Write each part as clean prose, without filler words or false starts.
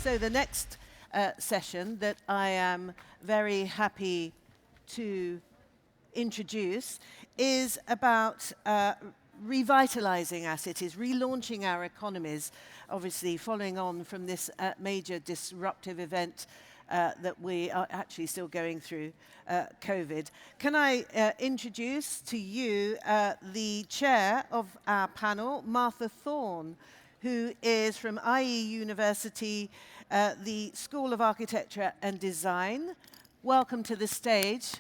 So the next session that I am very happy to introduce is about revitalizing our cities, relaunching our economies, obviously following on from this major disruptive event that we are actually still going through, COVID. Can I introduce to you the chair of our panel, Martha Thorne, who is from IE University, the School of Architecture and Design. Welcome to the stage.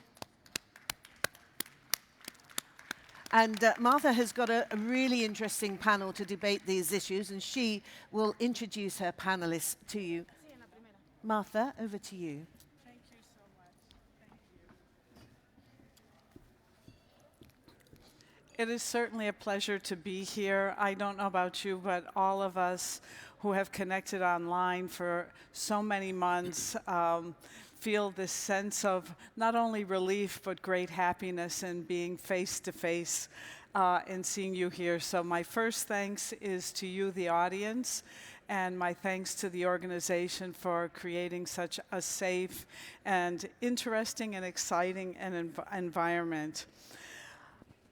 And Martha has got a really interesting panel to debate these issues, and she will introduce her panelists to you. Martha, over to you. Thank you so much. Thank you. It is certainly a pleasure to be here. I don't know about you, but all of us who have connected online for so many months feel this sense of not only relief, but great happiness in being face to face and seeing you here. So my first thanks is to you, the audience, and my thanks to the organization for creating such a safe and interesting and exciting environment.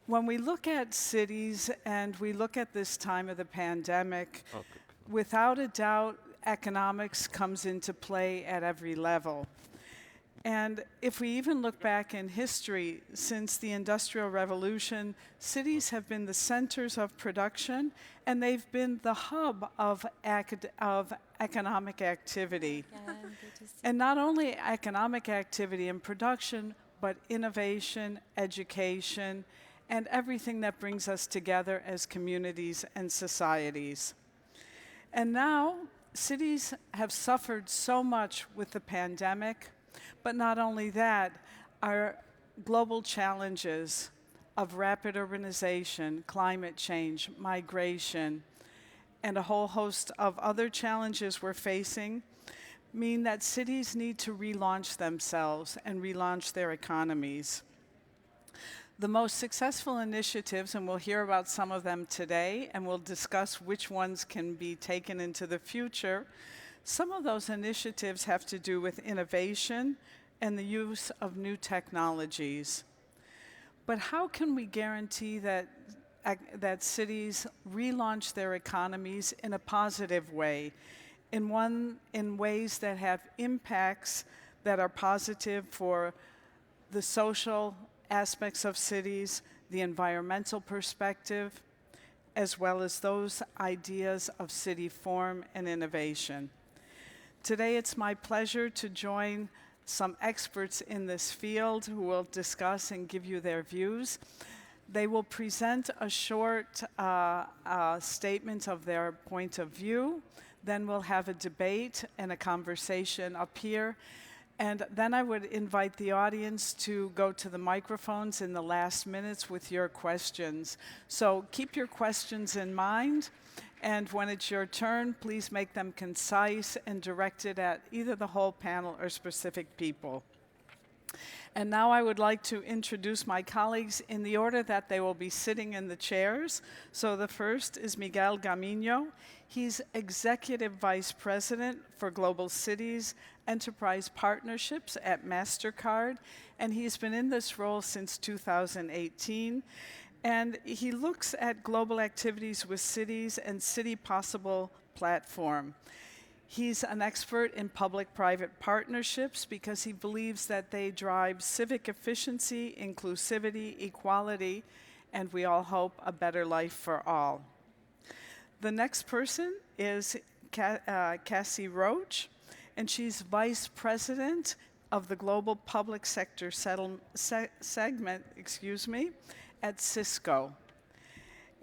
When we look at cities and we look at this time of the pandemic, without a doubt, economics comes into play at every level. And if we even look back in history, since the Industrial Revolution, cities have been the centers of production, and they've been the hub of economic activity. And not only economic activity and production, but innovation, education, and everything that brings us together as communities and societies. And now, cities have suffered so much with the pandemic. But not only that, our global challenges of rapid urbanization, climate change, migration, and a whole host of other challenges we're facing mean that cities need to relaunch themselves and relaunch their economies. The most successful initiatives, and we'll hear about some of them today, and we'll discuss which ones can be taken into the future. Some of those initiatives have to do with innovation and the use of new technologies. But how can we guarantee that cities relaunch their economies in a positive way, in ways that have impacts that are positive for the social aspects of cities, the environmental perspective, as well as those ideas of city form and innovation? Today, it's my pleasure to join some experts in this field who will discuss and give you their views. They will present a short statement of their point of view. Then we'll have a debate and a conversation up here. And then I would invite the audience to go to the microphones in the last minutes with your questions. So keep your questions in mind. And when it's your turn, please make them concise and directed at either the whole panel or specific people. And now I would like to introduce my colleagues in the order that they will be sitting in the chairs. So the first is Miguel Gamiño. He's Executive Vice President for Global Cities Enterprise Partnerships at Mastercard, and he's been in this role since 2018. And he looks at global activities with cities and City Possible platform. He's an expert in public-private partnerships because he believes that they drive civic efficiency, inclusivity, equality, and we all hope a better life for all. The next person is Cassie Roach, and she's Vice President of the Global Public Sector segment, at Cisco.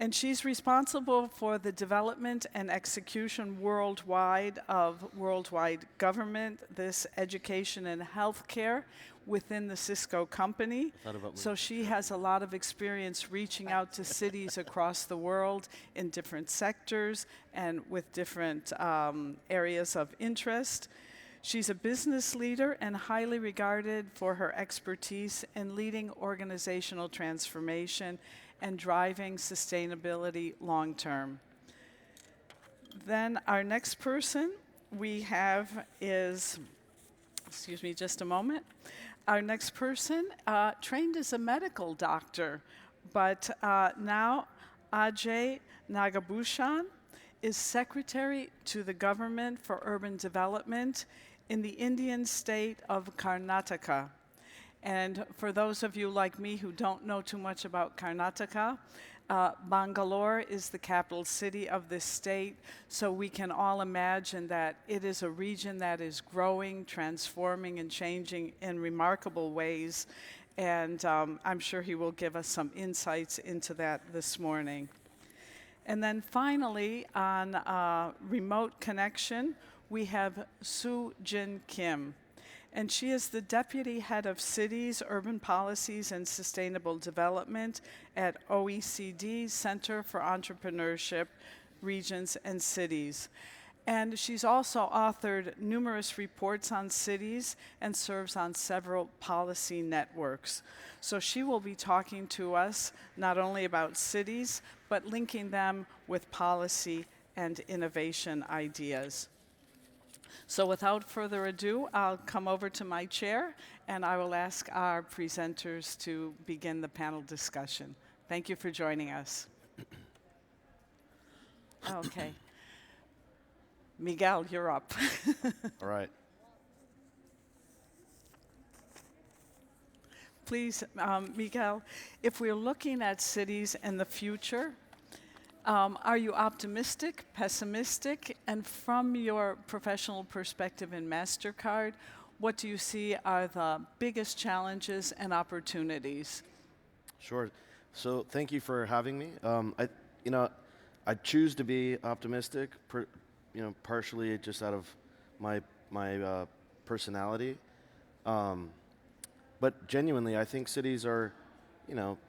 And she's responsible for the development and execution worldwide of worldwide government, this education and healthcare within the Cisco company. So she has a lot of experience reaching out to cities across the world in different sectors and with different areas of interest. She's a business leader and highly regarded for her expertise in leading organizational transformation and driving sustainability long-term. Then our next person we have is, excuse me just a moment, our next person trained as a medical doctor, but now Ajay Nagabhushan is Secretary to the Government for Urban Development in the Indian state of Karnataka. And for those of you like me who don't know too much about Karnataka, Bangalore is the capital city of this state, so we can all imagine that it is a region that is growing, transforming, and changing in remarkable ways. And I'm sure he will give us some insights into that this morning. And then finally, on remote connection, we have Soo Jin Kim. And she is the Deputy Head of Cities, Urban Policies, and Sustainable Development at OECD Center for Entrepreneurship, Regions, and Cities. And she's also authored numerous reports on cities and serves on several policy networks. So she will be talking to us not only about cities, but linking them with policy and innovation ideas. So without further ado, I'll come over to my chair and I will ask our presenters to begin the panel discussion. Thank you for joining us. Okay. Miguel, you're up. All right. Please, Miguel, if we're looking at cities in the future, are you optimistic, pessimistic? And from your professional perspective in Mastercard, what do you see are the biggest challenges and opportunities? Sure. So thank you for having me. I choose to be optimistic, partially just out of my personality. But genuinely, I think cities are,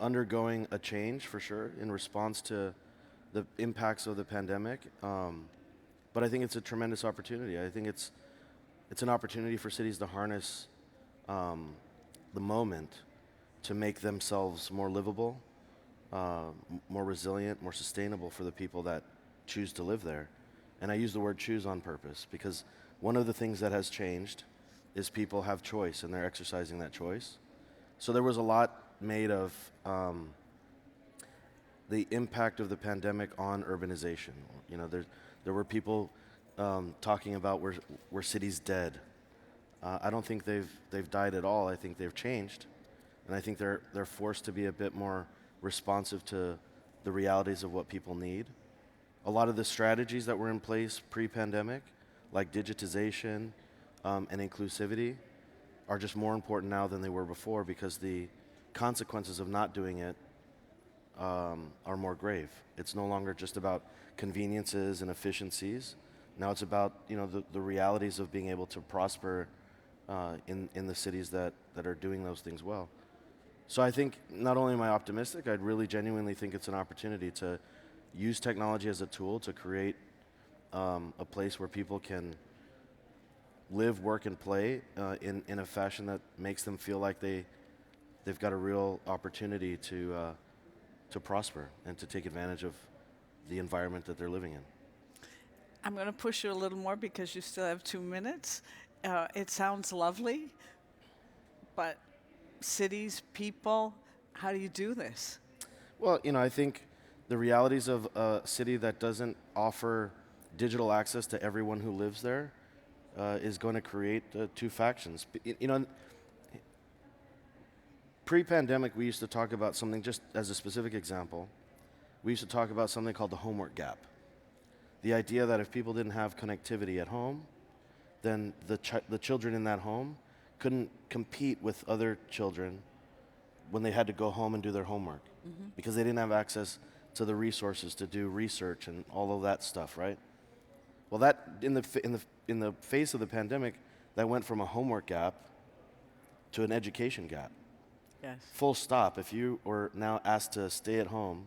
undergoing a change for sure in response to the impacts of the pandemic. But I think it's a tremendous opportunity. I think it's an opportunity for cities to harness the moment to make themselves more livable, more resilient, more sustainable for the people that choose to live there. And I use the word choose on purpose because one of the things that has changed is people have choice and they're exercising that choice. So there was a lot made of the impact of the pandemic on urbanization. There were people talking about were cities dead. I don't think they've died at all. I think they've changed, and I think they're forced to be a bit more responsive to the realities of what people need. A lot of the strategies that were in place pre-pandemic, like digitization and inclusivity, are just more important now than they were before because the consequences of not doing it are more grave. It's no longer just about conveniences and efficiencies. Now it's about the realities of being able to prosper in the cities that are doing those things well. So I think not only am I optimistic, I'd really genuinely think it's an opportunity to use technology as a tool to create a place where people can live, work, and play in a fashion that makes them feel like they've got a real opportunity to prosper and to take advantage of the environment that they're living in. I'm going to push you a little more because you still have 2 minutes. It sounds lovely, but cities, people, how do you do this? Well, I think the realities of a city that doesn't offer digital access to everyone who lives there is going to create two factions. Pre-pandemic, we used to talk about something, just as a specific example, we used to talk about something called the homework gap. The idea that if people didn't have connectivity at home, then the children in that home couldn't compete with other children when they had to go home and do their homework because they didn't have access to the resources to do research and all of that stuff, right? Well, that in the face of the pandemic, that went from a homework gap to an education gap. Yes. Full stop. If you were now asked to stay at home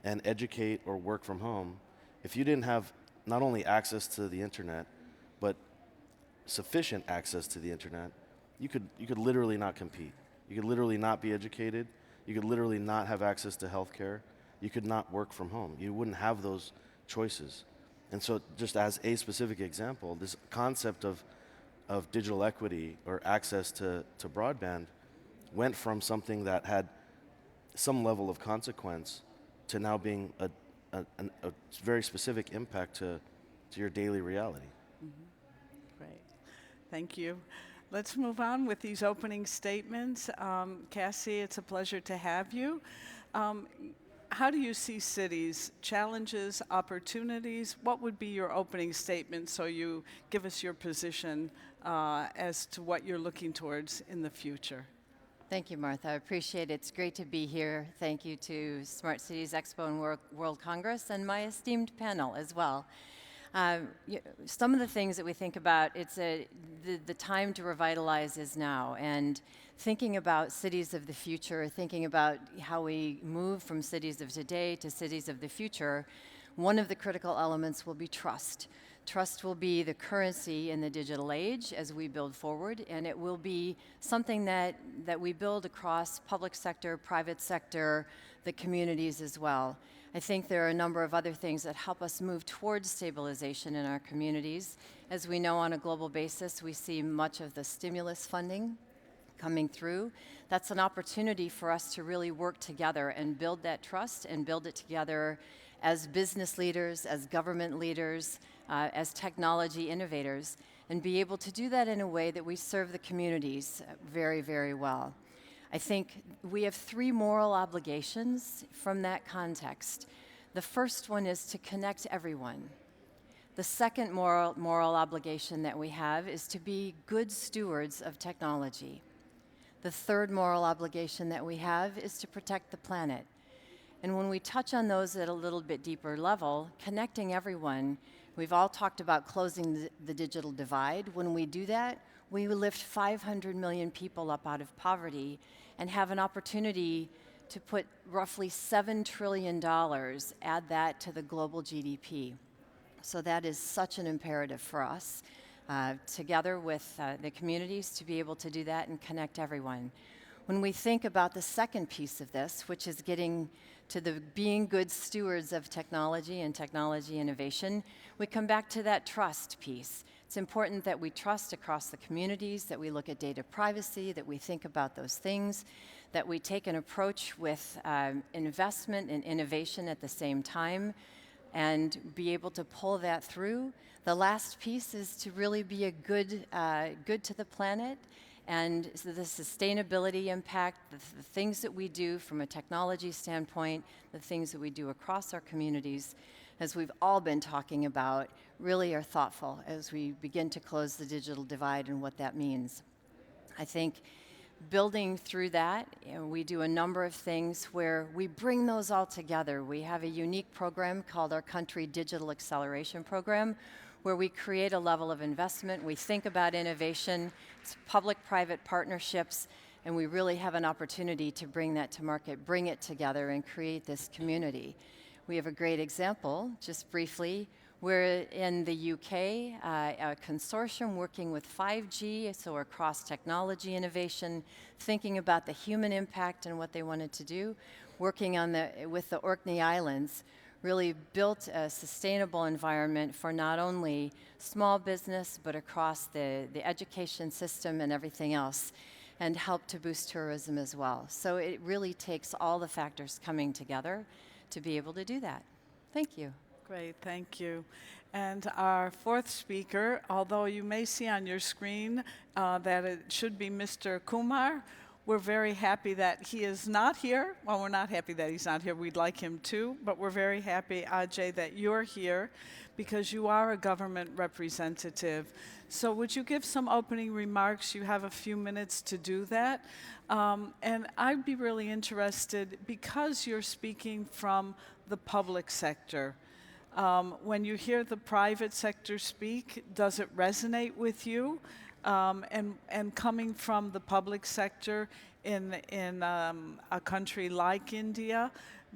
and educate or work from home, if you didn't have not only access to the internet, but sufficient access to the internet, you could literally not compete. You could literally not be educated. You could literally not have access to healthcare. You could not work from home. You wouldn't have those choices. And so just as a specific example, this concept of digital equity or access to broadband went from something that had some level of consequence to now being a very specific impact to your daily reality. Great. Thank you. Let's move on with these opening statements. Cassie, it's a pleasure to have you. How do you see cities? Challenges, opportunities? What would be your opening statement so you give us your position as to what you're looking towards in the future? Thank you, Martha. I appreciate it. It's great to be here. Thank you to Smart Cities Expo and World Congress and my esteemed panel as well. Some of the things that we think about, the time to revitalize is now, and thinking about cities of the future, thinking about how we move from cities of today to cities of the future, one of the critical elements will be trust. Trust will be the currency in the digital age as we build forward, and it will be something that we build across public sector, private sector, the communities as well. I think there are a number of other things that help us move towards stabilization in our communities. As we know, on a global basis, we see much of the stimulus funding coming through. That's an opportunity for us to really work together and build that trust and build it together as business leaders, as government leaders, as technology innovators, and be able to do that in a way that we serve the communities very, very well. I think we have three moral obligations from that context. The first one is to connect everyone. The second moral obligation that we have is to be good stewards of technology. The third moral obligation that we have is to protect the planet. And when we touch on those at a little bit deeper level, connecting everyone, we've all talked about closing the digital divide. When we do that, we will lift 500 million people up out of poverty and have an opportunity to put roughly $7 trillion, add that to the global GDP. So that is such an imperative for us, together with the communities, to be able to do that and connect everyone. When we think about the second piece of this, which is getting to the being good stewards of technology and technology innovation, we come back to that trust piece. It's important that we trust across the communities, that we look at data privacy, that we think about those things, that we take an approach with investment and innovation at the same time, and be able to pull that through. The last piece is to really be a good to the planet, and so the sustainability impact, the things that we do from a technology standpoint, the things that we do across our communities, as we've all been talking about, really are thoughtful as we begin to close the digital divide and what that means. I think building through that, we do a number of things where we bring those all together. We have a unique program called our Country Digital Acceleration Program, where we create a level of investment. We think about innovation. It's public-private partnerships, and we really have an opportunity to bring that to market, bring it together, and create this community. We have a great example, just briefly. We're in the UK, a consortium working with 5G, so across technology innovation, thinking about the human impact and what they wanted to do, working on with the Orkney Islands, really built a sustainable environment for not only small business, but across the education system and everything else, and helped to boost tourism as well. So it really takes all the factors coming together to be able to do that. Thank you. Great, thank you. And our fourth speaker, although you may see on your screen that it should be Mr. Kumar, we're very happy that he is not here. Well, we're not happy that he's not here. We'd like him to, but we're very happy, Ajay, that you're here because you are a government representative. So would you give some opening remarks? You have a few minutes to do that. And I'd be really interested, because you're speaking from the public sector, when you hear the private sector speak, does it resonate with you? And coming from the public sector in a country like India,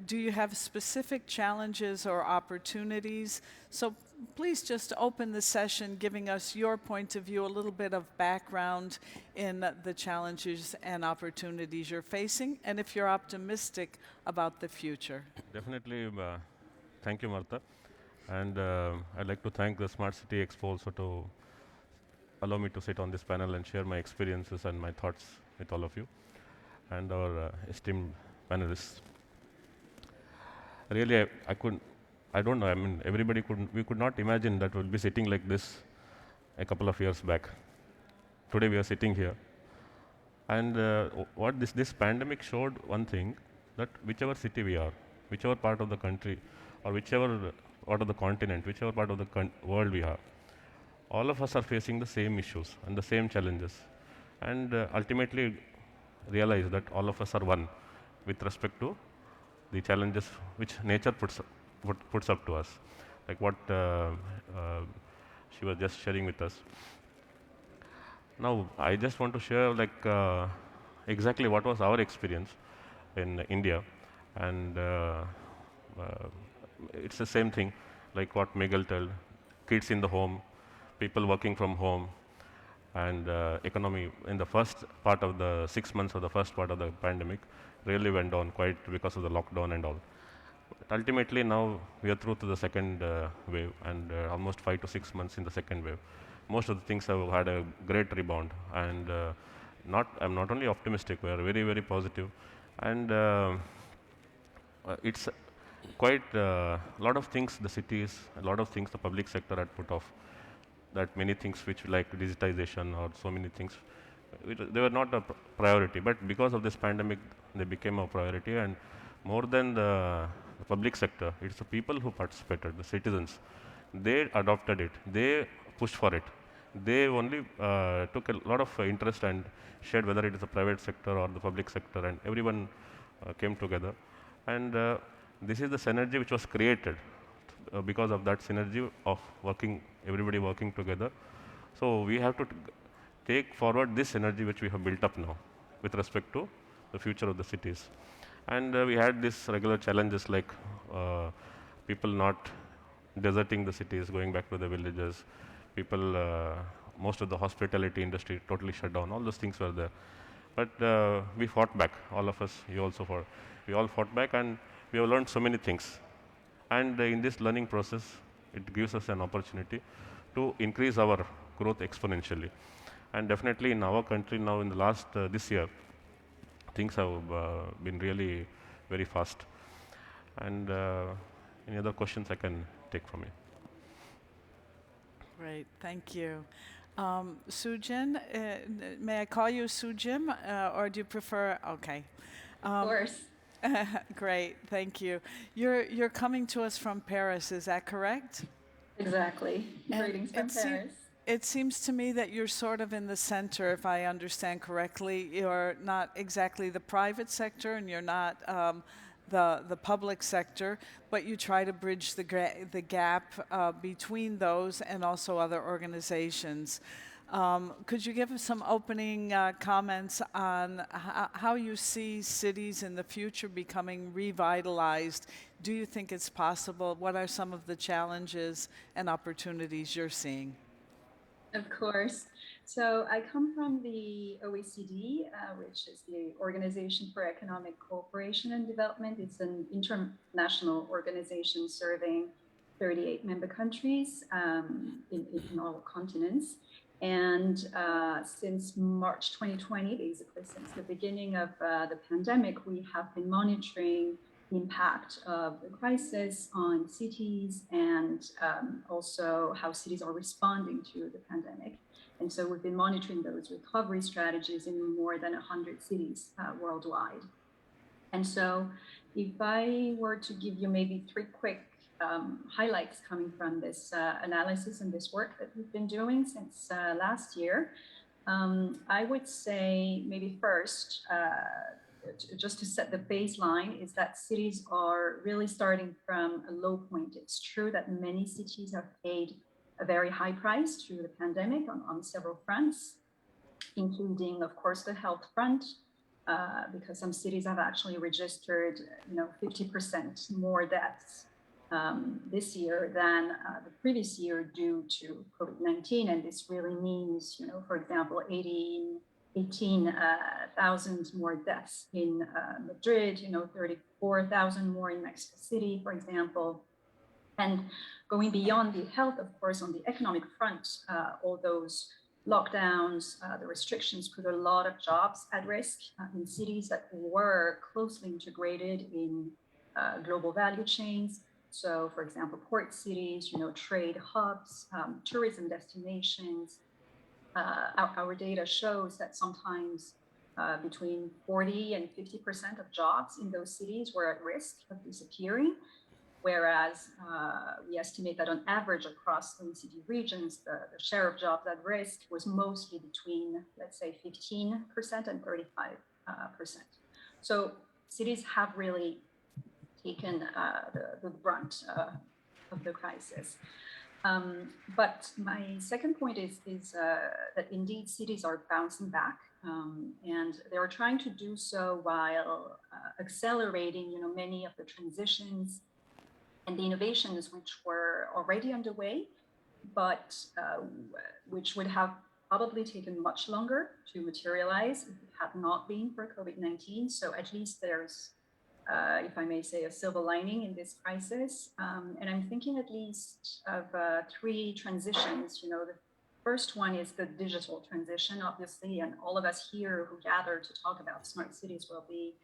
do you have specific challenges or opportunities? So please just open the session giving us your point of view, a little bit of background in the challenges and opportunities you're facing, and if you're optimistic about the future. Definitely. Thank you, Martha. And I'd like to thank the Smart City Expo also to allow me to sit on this panel and share my experiences and my thoughts with all of you and our esteemed panelists. Really, I don't know, I mean, we could not imagine that we'll be sitting like this a couple of years back. Today we are sitting here. And what this pandemic showed one thing, that whichever city we are, whichever part of the country, or whichever part of the continent, whichever part of the world we are, all of us are facing the same issues and the same challenges. And ultimately realize that all of us are one with respect to the challenges which nature puts up to us, like what she was just sharing with us. Now, I just want to share exactly what was our experience in India, and it's the same thing, like what Miguel told, kids in the home, people working from home, and economy in the first part of the 6 months of the first part of the pandemic really went down quite because of the lockdown and all. But ultimately, now we are through to the second wave, and almost 5 to 6 months in the second wave. Most of the things have had a great rebound, and I'm not only optimistic, we are very, very positive, and it's quite a lot of things the cities, a lot of things the public sector had put off, that many things which like digitization or so many things, they were not a priority, but because of this pandemic, they became a priority. And more than the public sector, it's the people who participated, the citizens. They adopted it, they pushed for it. They only took a lot of interest and shared, whether it is the private sector or the public sector, and everyone came together. And this is the synergy which was created because of that synergy of everybody working together. So we have to take forward this energy which we have built up now with respect to the future of the cities. And we had these regular challenges like people not deserting the cities, going back to the villages, people, most of the hospitality industry totally shut down, all those things were there. But we fought back, all of us, you also fought. We all fought back, and we have learned so many things. And in this learning process, it gives us an opportunity to increase our growth exponentially. And definitely in our country now, in the last this year, things have been really very fast. And any other questions I can take from you? Great, thank you. Sujin, may I call you Sujim, or do you prefer? Okay. Of course. Great, thank you. You're coming to us from Paris, is that correct? Exactly. Greetings from Paris. It seems to me that you're sort of in the center, if I understand correctly. You're not exactly the private sector, and you're not the public sector, but you try to bridge the gap between those and also other organizations. Could you give us some opening comments on how you see cities in the future becoming revitalized? Do you think it's possible? What are some of the challenges and opportunities you're seeing? Of course. So I come from the OECD, which is the Organization for Economic Cooperation and Development. It's an international organization serving 38 member countries in all continents. And since March 2020, basically since the beginning of the pandemic, we have been monitoring the impact of the crisis on cities and also how cities are responding to the pandemic. And so we've been monitoring those recovery strategies in more than 100 cities worldwide. And so if I were to give you maybe 3 quick highlights coming from this analysis and this work that we've been doing since last year, I would say maybe first, just to set the baseline, is that cities are really starting from a low point. It's true that many cities have paid a very high price through the pandemic on several fronts, including, of course, the health front, because some cities have actually registered, 50% more deaths this year than the previous year due to COVID-19. And this really means, for example, 18,000 more deaths in Madrid, 34,000 more in Mexico City, for example. And going beyond the health, of course, on the economic front, all those lockdowns, the restrictions put a lot of jobs at risk in cities that were closely integrated in global value chains. So, for example, port cities, trade hubs, tourism destinations. Our data shows that sometimes between 40 and 50% of jobs in those cities were at risk of disappearing. Whereas we estimate that on average across OECD regions, the share of jobs at risk was mostly between, let's say, 15% and 35%. So cities have really taken the brunt of the crisis. But my second point is that indeed cities are bouncing back, and they are trying to do so while accelerating, many of the transitions and the innovations which were already underway, but which would have probably taken much longer to materialize if it had not been for COVID-19. So at least there's, if I may say, a silver lining in this crisis. And I'm thinking at least of three transitions. The first one is the digital transition, obviously, and all of us here who gather to talk about smart cities will be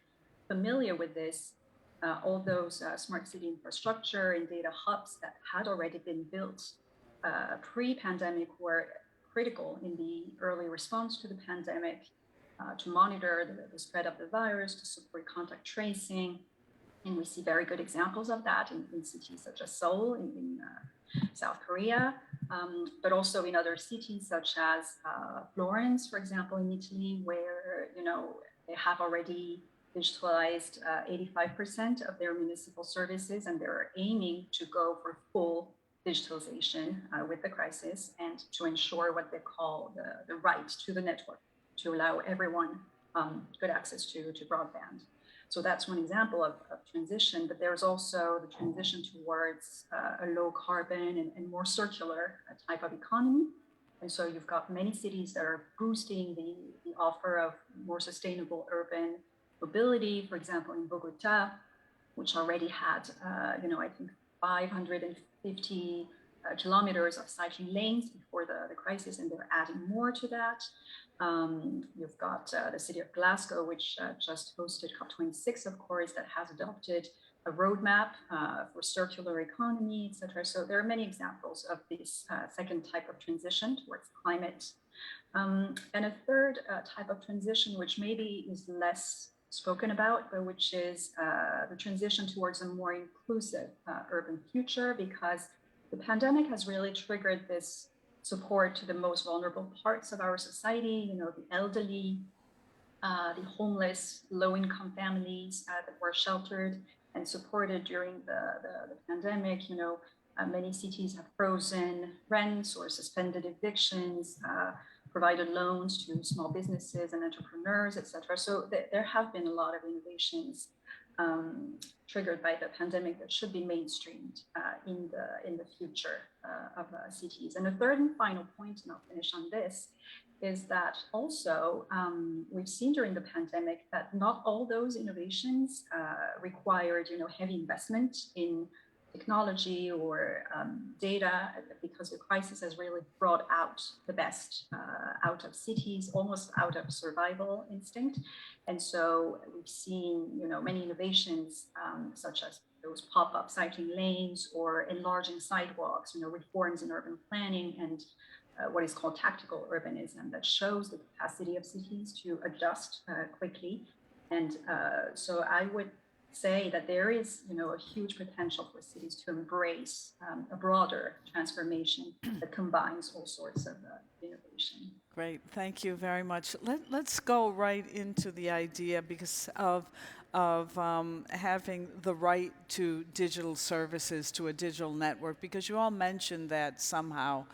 familiar with this. All those smart city infrastructure and data hubs that had already been built pre-pandemic were critical in the early response to the pandemic, to monitor the spread of the virus, to support contact tracing. And we see very good examples of that in cities such as Seoul in South Korea, but also in other cities such as Florence, for example, in Italy, where they have already digitalized 85% of their municipal services, and they're aiming to go for full digitalization with the crisis and to ensure what they call the right to the network, to allow everyone good access to broadband. So that's one example of transition, but there's also the transition towards a low carbon and more circular type of economy. And so you've got many cities that are boosting the offer of more sustainable urban mobility. For example, in Bogota, which already had, I think 550 kilometers of cycling lanes before the crisis, and they're adding more to that. You've got the city of Glasgow, which just hosted COP26, of course, that has adopted a roadmap for circular economy, et cetera. So there are many examples of this second type of transition towards climate. And a third type of transition, which maybe is less spoken about, but which is the transition towards a more inclusive urban future, because the pandemic has really triggered this support to the most vulnerable parts of our society, the elderly, the homeless, low-income families that were sheltered and supported during the pandemic. Many cities have frozen rents or suspended evictions, provided loans to small businesses and entrepreneurs, et cetera. So there have been a lot of innovations triggered by the pandemic that should be mainstreamed in the future of cities. And the third and final point, and I'll finish on this, is that also we've seen during the pandemic that not all those innovations required, heavy investment in technology or data, because the crisis has really brought out the best out of cities, almost out of survival instinct. And so we've seen, many innovations such as those pop-up cycling lanes or enlarging sidewalks, reforms in urban planning and what is called tactical urbanism that shows the capacity of cities to adjust quickly. And so I would say that there is, a huge potential for cities to embrace a broader transformation that combines all sorts of innovation. Great, thank you very much. Let's go right into the idea because of having the right to digital services, to a digital network, because you all mentioned that somehow.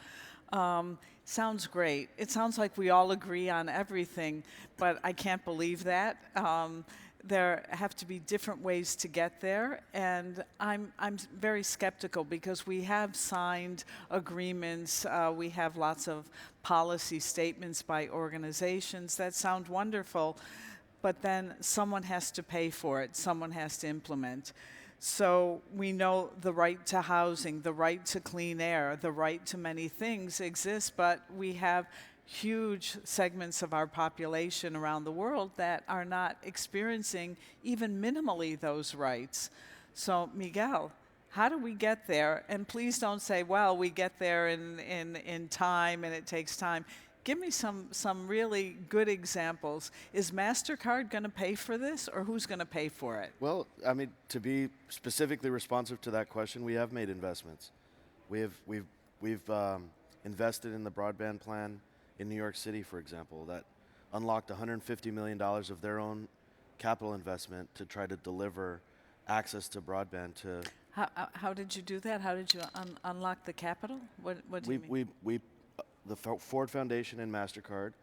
Sounds great. It sounds like we all agree on everything, but I can't believe that. There have to be different ways to get there, and I'm very skeptical because we have signed agreements, we have lots of policy statements by organizations that sound wonderful, but then someone has to pay for it, someone has to implement. So we know the right to housing, the right to clean air, the right to many things exists, but we have huge segments of our population around the world that are not experiencing even minimally those rights. So Miguel, how do we get there? And please don't say, well, we get there in time and it takes time. Give me some really good examples. Is Mastercard going to pay for this, or who's going to pay for it? Well, I mean, to be specifically responsive to that question, we have made investments. We've invested in the broadband plan in New York City, for example, that unlocked $150 million of their own capital investment to try to deliver access to broadband to. How did you do that? How did you unlock the capital? What do you mean? The Ford Foundation and Mastercard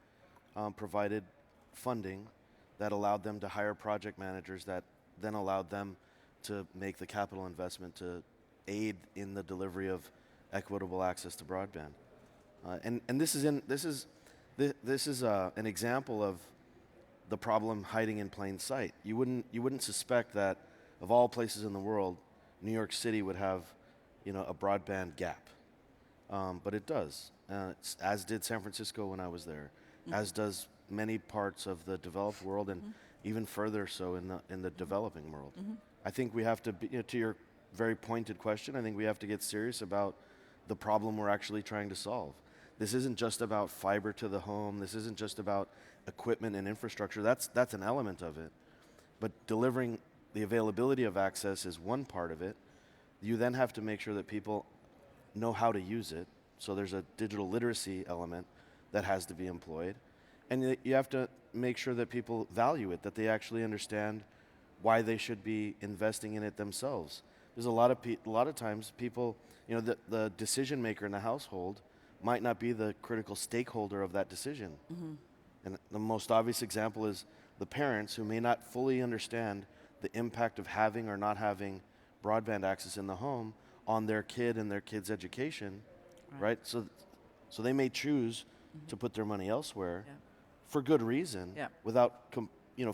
provided funding that allowed them to hire project managers that then allowed them to make the capital investment to aid in the delivery of equitable access to broadband. And this is an example of the problem hiding in plain sight. You wouldn't suspect that of all places in the world, New York City would have, a broadband gap, but it does. As did San Francisco when I was there, as does many parts of the developed world, and even further so in the developing world. I think we have to be, to your very pointed question, I think we have to get serious about the problem we're actually trying to solve. This isn't just about fiber to the home. This isn't just about equipment and infrastructure. That's an element of it. But delivering the availability of access is one part of it. You then have to make sure that people know how to use it. So there's a digital literacy element that has to be employed. And you have to make sure that people value it, that they actually understand why they should be investing in it themselves. There's a lot of times people, the decision maker in the household might not be the critical stakeholder of that decision. And the most obvious example is the parents who may not fully understand the impact of having or not having broadband access in the home on their kid and their kid's education, right? So they may choose to put their money elsewhere for good reason without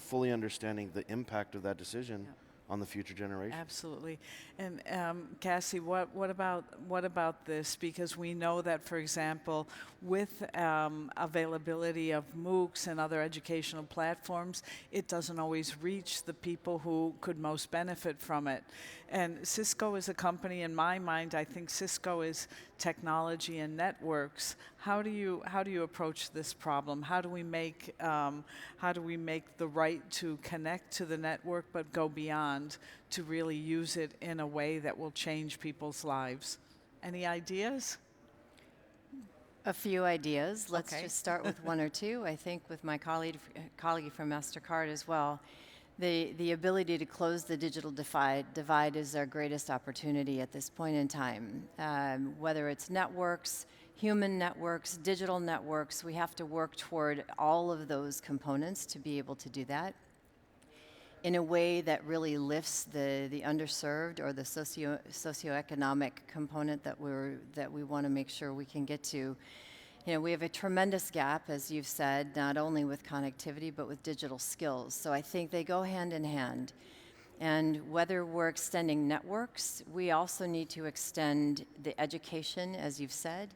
fully understanding the impact of that decision on the future generation. Absolutely. And Cassie, what about this? Because we know that, for example, with availability of MOOCs and other educational platforms, it doesn't always reach the people who could most benefit from it. And Cisco is a company, in my mind, I think Cisco is technology and networks. How do you approach this problem? How do we make the right to connect to the network but go beyond to really use it in a way that will change people's lives? Any ideas? A few ideas. Let's Okay. just start with one or two. I think with my colleague from Mastercard as well. The ability to close the digital divide is our greatest opportunity at this point in time. Whether it's networks, human networks, digital networks, we have to work toward all of those components to be able to do that in a way that really lifts the underserved or the socioeconomic component that we want to make sure we can get to. We have a tremendous gap, as you've said, not only with connectivity, but with digital skills. So I think they go hand in hand. And whether we're extending networks, we also need to extend the education, as you've said,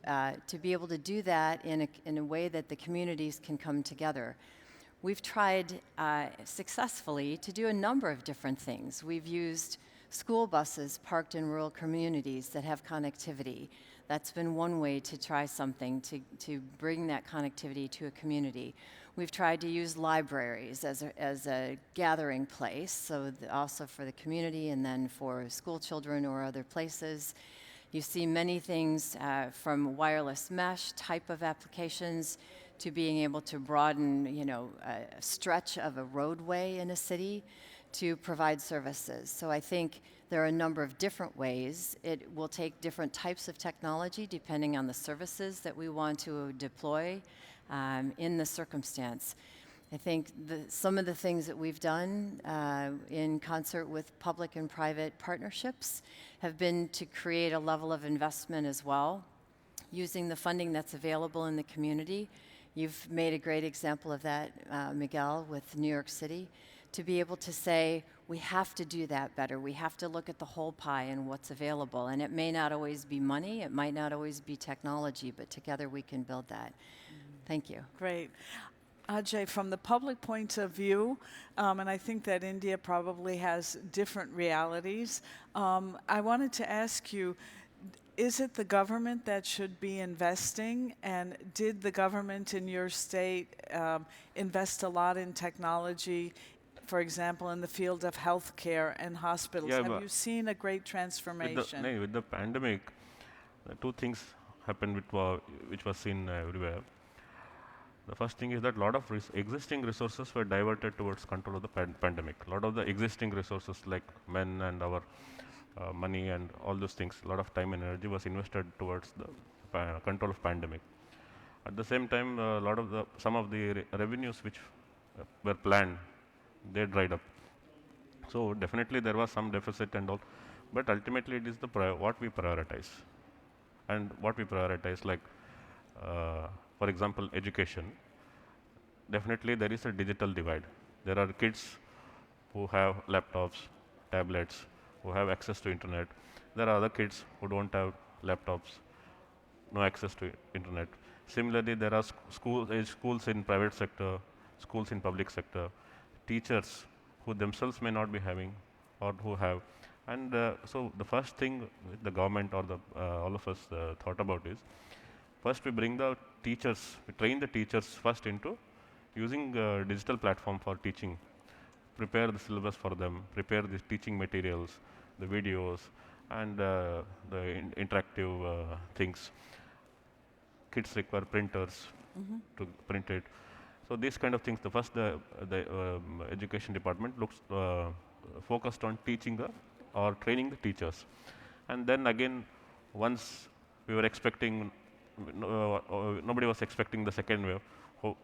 to be able to do that in a way that the communities can come together. We've tried successfully to do a number of different things. We've used school buses parked in rural communities that have connectivity. That's been one way to try something to bring that connectivity to a community. We've tried to use libraries as a gathering place, so also for the community and then for school children or other places. You see many things from wireless mesh type of applications to being able to broaden, a stretch of a roadway in a city to provide services. So I think there are a number of different ways. It will take different types of technology depending on the services that we want to deploy in the circumstance. I think some of the things that we've done in concert with public and private partnerships have been to create a level of investment as well, using the funding that's available in the community. You've made a great example of that, Miguel, with New York City, to be able to say, we have to do that better. We have to look at the whole pie and what's available. And it may not always be money, it might not always be technology, but together we can build that. Thank you. Great. Ajay, from the public point of view, and I think that India probably has different realities, I wanted to ask you, is it the government that should be investing? And did the government in your state invest a lot in technology, for example, in the field of healthcare and hospitals? Yeah, Have you seen a great transformation? With the pandemic, two things happened which was seen everywhere. The first thing is that a lot of existing resources were diverted towards control of the pandemic. A lot of the existing resources like men and our money and all those things, a lot of time and energy was invested towards the control of pandemic. At the same time, some of the revenues which were planned, they dried up. So definitely there was some deficit and all, but ultimately it is the what we prioritize. And what we prioritize, like for example, education. Definitely there is a digital divide. There are kids who have laptops, tablets, who have access to internet. There are other kids who don't have laptops, no access to internet. Similarly, there are schools in private sector, schools in public sector, teachers who themselves may not be having or who have. And so the first thing the government or all of us thought about is, first we bring the teachers, we train the teachers first into using digital platform for teaching, prepare the syllabus for them, prepare the teaching materials, the videos, and the interactive things. Kids require printers to print it. So these kind of things, the education department looks focused on teaching or training the teachers. And then again, once we were expecting, nobody was expecting the second wave.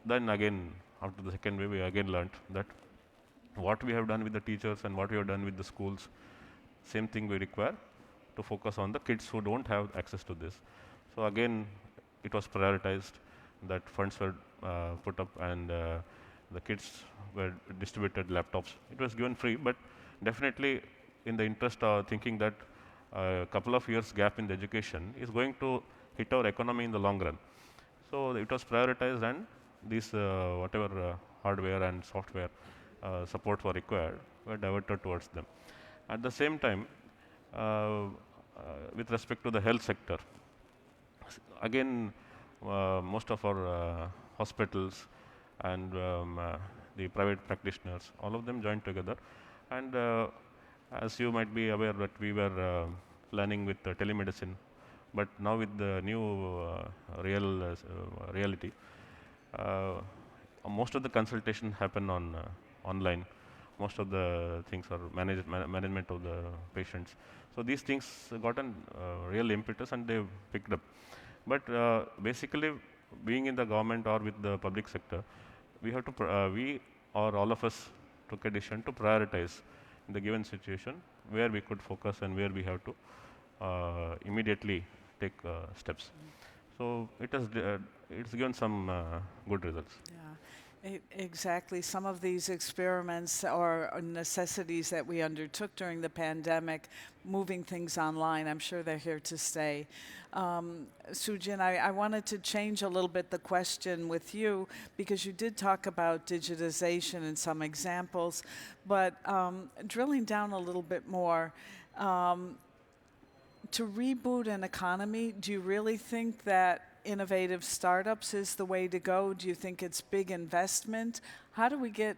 Then again, after the second wave, we again learned that what we have done with the teachers and what we have done with the schools, same thing we require to focus on the kids who don't have access to this. So again, it was prioritized that funds were put up and the kids were distributed laptops. It was given free, but definitely in the interest of thinking that a couple of years gap in the education is going to hit our economy in the long run. So it was prioritized, and these whatever hardware and software support were required were diverted towards them. At the same time, with respect to the health sector, again, most of our hospitals and the private practitioners, all of them joined together. And as you might be aware that we were planning with telemedicine, but now with the new reality, most of the consultation happen on online. Most of the things are management of the patients. So these things got a real impetus and they picked up. But basically, being in the government or with the public sector, we have to, we or all of us took a decision to prioritize in the given situation where we could focus and where we have to immediately take steps. So it's given some good results. Yeah, exactly. Some of these experiments or necessities that we undertook during the pandemic, moving things online, I'm sure they're here to stay. Sujin, I wanted to change a little bit the question with you because you did talk about digitization and some examples, but drilling down a little bit more, to reboot an economy, do you really think that innovative startups is the way to go? Do you think it's big investment? How do we get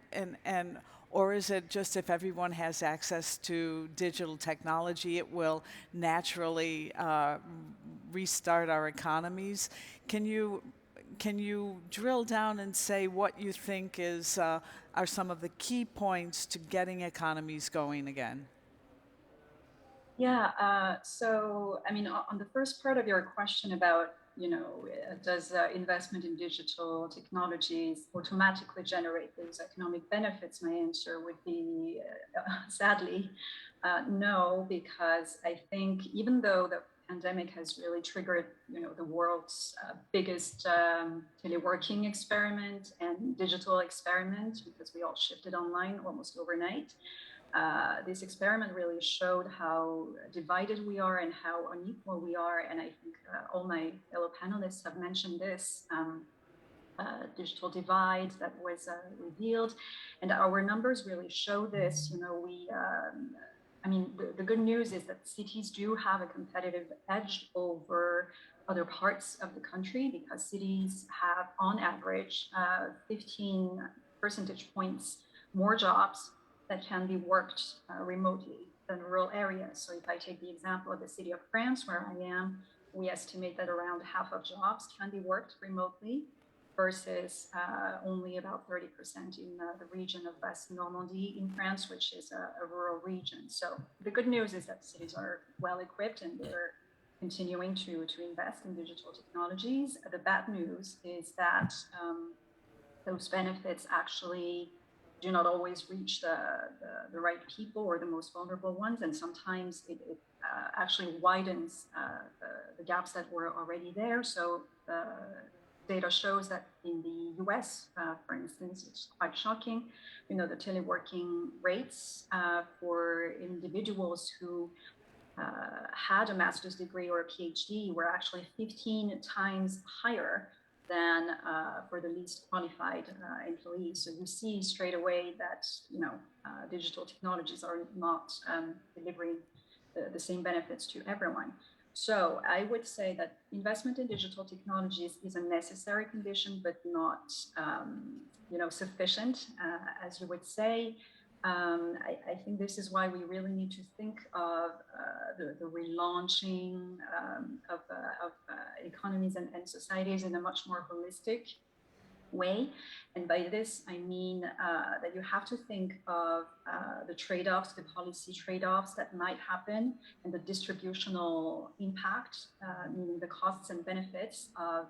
or is it just if everyone has access to digital technology, it will naturally restart our economies? Can you drill down and say what you think are some of the key points to getting economies going again? Yeah, so I mean, on the first part of your question about, does investment in digital technologies automatically generate those economic benefits? My answer would be, sadly, No, because I think even though the pandemic has really triggered, the world's biggest teleworking experiment and digital experiment, because we all shifted online almost overnight. This experiment really showed how divided we are and how unequal we are. And I think all my fellow panelists have mentioned this. Digital divide that was revealed, and our numbers really show this. The good news is that cities do have a competitive edge over other parts of the country, because cities have, on average, 15 percentage points more jobs that can be worked remotely than rural areas. So if I take the example of the city of France, where I am, we estimate that around half of jobs can be worked remotely, versus only about 30% in the region of West Normandy in France, which is a rural region. So the good news is that cities are well equipped and they're continuing to invest in digital technologies. The bad news is that those benefits actually do not always reach the right people or the most vulnerable ones, and sometimes it actually widens the gaps that were already there. So data shows that in the US, for instance, it's quite shocking. The teleworking rates for individuals who had a master's degree or a PhD were actually 15 times higher than for the least qualified employees. So you see straight away that digital technologies are not delivering the same benefits to everyone. So I would say that investment in digital technologies is a necessary condition, but not sufficient, as you would say. I think this is why we really need to think of the relaunching of economies and societies in a much more holistic way. And by this, I mean that you have to think of the trade-offs, the policy trade-offs that might happen, and the distributional impact, meaning the costs and benefits of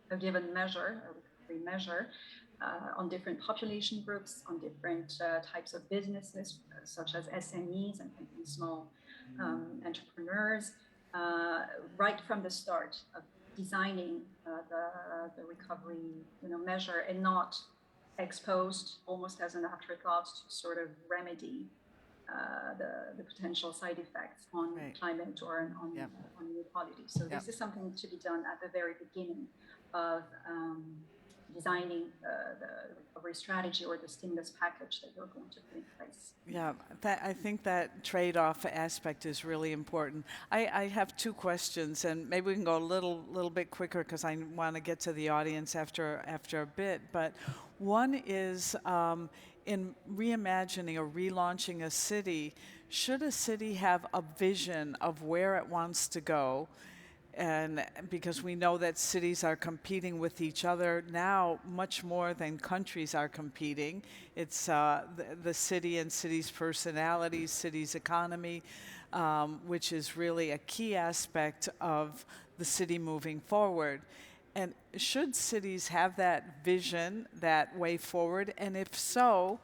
a given measure, a recovery measure, on different population groups, on different types of businesses, such as SMEs and small entrepreneurs, right from the start of designing the recovery measure, and not exposed almost as an afterthought to sort of remedy the potential side effects on climate or on inequality. So this is something to be done at the very beginning of designing the recovery strategy or the stimulus package that you're going to put in place. Yeah, I think that trade-off aspect is really important. I have two questions, and maybe we can go a little bit quicker because I want to get to the audience after a bit. But one is in reimagining or relaunching a city, should a city have a vision of where it wants to go? And because we know that cities are competing with each other now much more than countries are competing. It's the city and city's personalities, city's economy, which is really a key aspect of the city moving forward. And should cities have that vision, that way forward? And if so,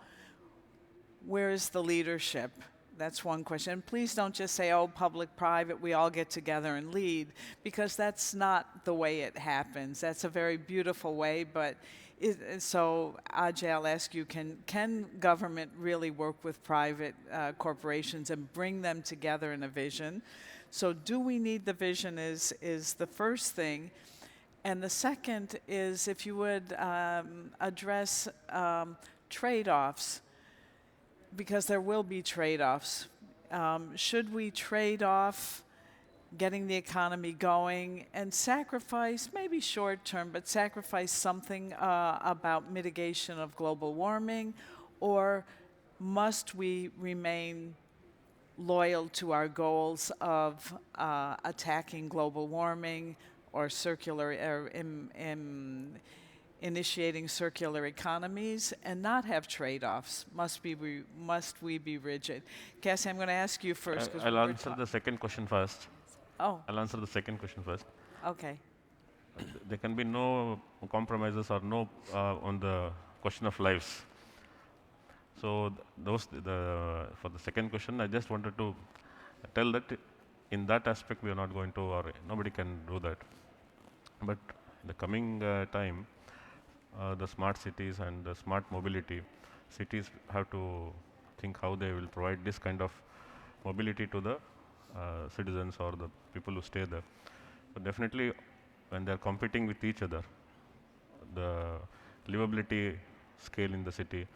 where is the leadership? That's one question. And please don't just say, oh, public-private, we all get together and lead, because that's not the way it happens. That's a very beautiful way, but so Ajay, I'll ask you, can government really work with private corporations and bring them together in a vision? So do we need the vision is the first thing. And the second is, if you would address trade-offs, because there will be trade-offs. Should we trade off getting the economy going and sacrifice, maybe short-term, but sacrifice something about mitigation of global warming? Or must we remain loyal to our goals of attacking global warming or initiating circular economies and not have trade-offs? Must we be rigid? Cassie, I'm going to ask you first. I'll answer the second question first. Oh. I'll answer the second question first. Okay. There can be no compromises or no on the question of lives. So for the second question, I just wanted to tell that in that aspect we are not going to, or nobody can do that. But the coming time, the smart cities and the smart mobility, cities have to think how they will provide this kind of mobility to the citizens or the people who stay there. So definitely, when they are competing with each other, the livability scale in the city,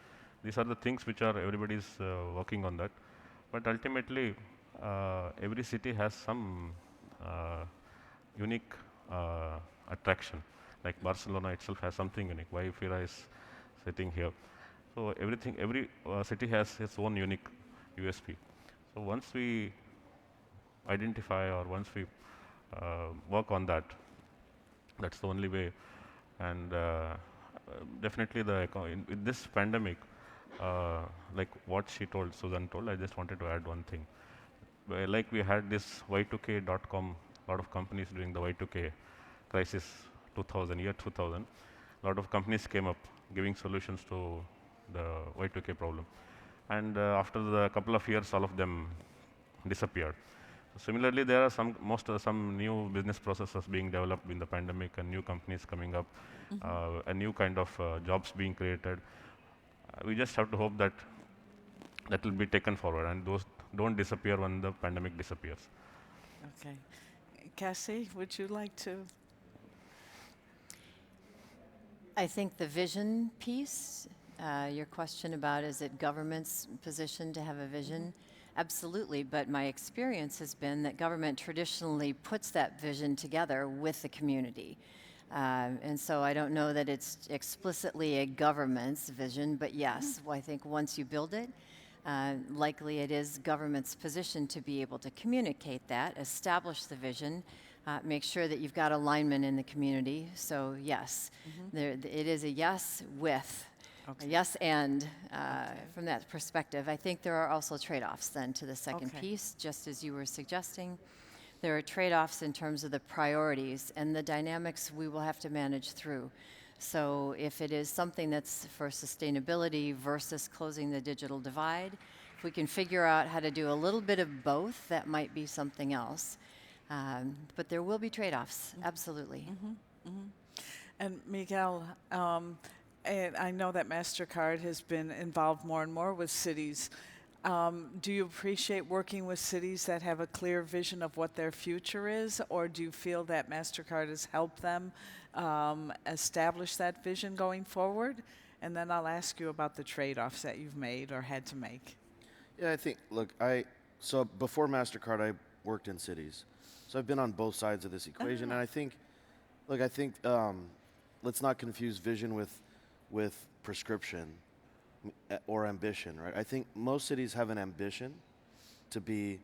these are the things which are everybody is working on that. But ultimately, every city has some unique attraction. Like Barcelona itself has something unique. Why Fira is sitting here. So every city has its own unique USP. So once we identify or once we work on that, that's the only way. And definitely with this pandemic, like what she told, Susan told, I just wanted to add one thing. Like we had this Y2K.com, a lot of companies during the Y2K crisis, 2000. A lot of companies came up giving solutions to the Y2K problem. And after the couple of years, all of them disappeared. Similarly, there are some new business processes being developed in the pandemic and new companies coming up, a new kind of jobs being created. We just have to hope that that will be taken forward and those don't disappear when the pandemic disappears. Okay. Cassie, would you like to? I think the vision piece, your question about is it government's position to have a vision? Absolutely, but my experience has been that government traditionally puts that vision together with the community. And so I don't know that it's explicitly a government's vision, but yes, I think once you build it, likely it is government's position to be able to communicate that, establish the vision, make sure that you've got alignment in the community. So yes, it is a yes with, a yes and from that perspective. I think there are also trade-offs then to the second piece, just as you were suggesting. There are trade-offs in terms of the priorities and the dynamics we will have to manage through. So if it is something that's for sustainability versus closing the digital divide, if we can figure out how to do a little bit of both, that might be something else. But there will be trade-offs, absolutely. And Miguel, and I know that Mastercard has been involved more and more with cities. Do you appreciate working with cities that have a clear vision of what their future is, or do you feel that Mastercard has helped them establish that vision going forward? And then I'll ask you about the trade-offs that you've made or had to make. Yeah, I think, look, so before Mastercard, I worked in cities. So I've been on both sides of this equation, and I think, let's not confuse vision with prescription or ambition, right? I think most cities have an ambition to be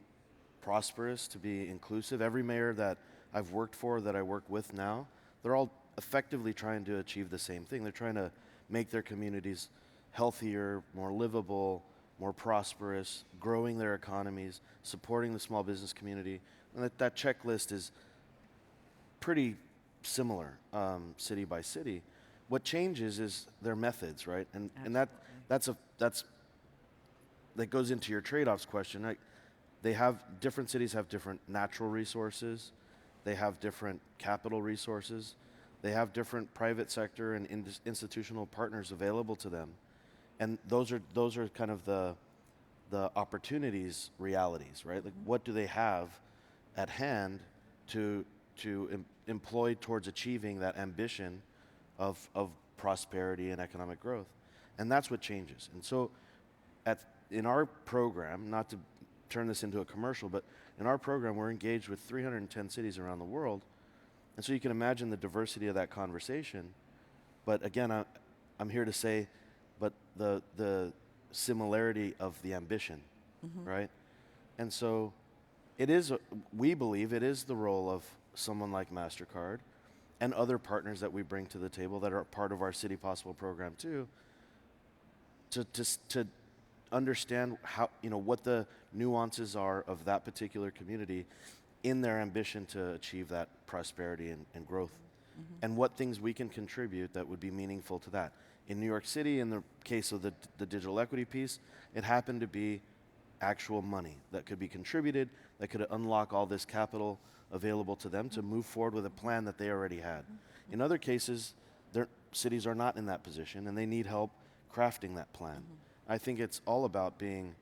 prosperous, to be inclusive. Every mayor that I've worked for, that I work with now, they're all effectively trying to achieve the same thing. They're trying to make their communities healthier, more livable, more prosperous, growing their economies, supporting the small business community. And that checklist is pretty similar, city by city. What changes is their methods, right? And that goes into your trade-offs question. Right? Different cities have different natural resources. They have different capital resources. They have different private sector and institutional partners available to them. And those are kind of the opportunities realities, right? Like what do they have at hand to employ towards achieving that ambition of prosperity and economic growth? And that's what changes. And so in our program, not to turn this into a commercial, but in our program, we're engaged with 310 cities around the world. And so you can imagine the diversity of that conversation. But again, I'm here to say, but the similarity of the ambition, right? And so we believe it is the role of someone like Mastercard and other partners that we bring to the table that are part of our City Possible program too, to understand how, what the nuances are of that particular community in their ambition to achieve that prosperity and growth, and what things we can contribute that would be meaningful to that. In New York City, in the case of the digital equity piece, it happened to be actual money that could be contributed, that could unlock all this capital available to them to move forward with a plan that they already had. In other cases, their cities are not in that position and they need help crafting that plan. I think it's all about being,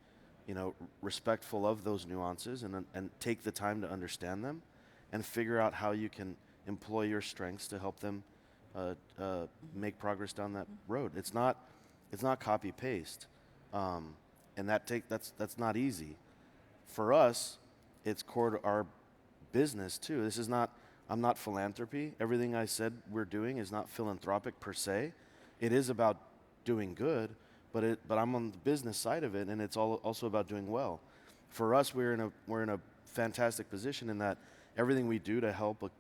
respectful of those nuances and take the time to understand them and figure out how you can employ your strengths to help them make progress down that road. It's not copy paste, and that's not easy. For us, it's core to our business too. I'm not philanthropy. Everything I said we're doing is not philanthropic per se. It is about doing good, but I'm on the business side of it, and it's also about doing well. For us, we're in a fantastic position in that everything we do to help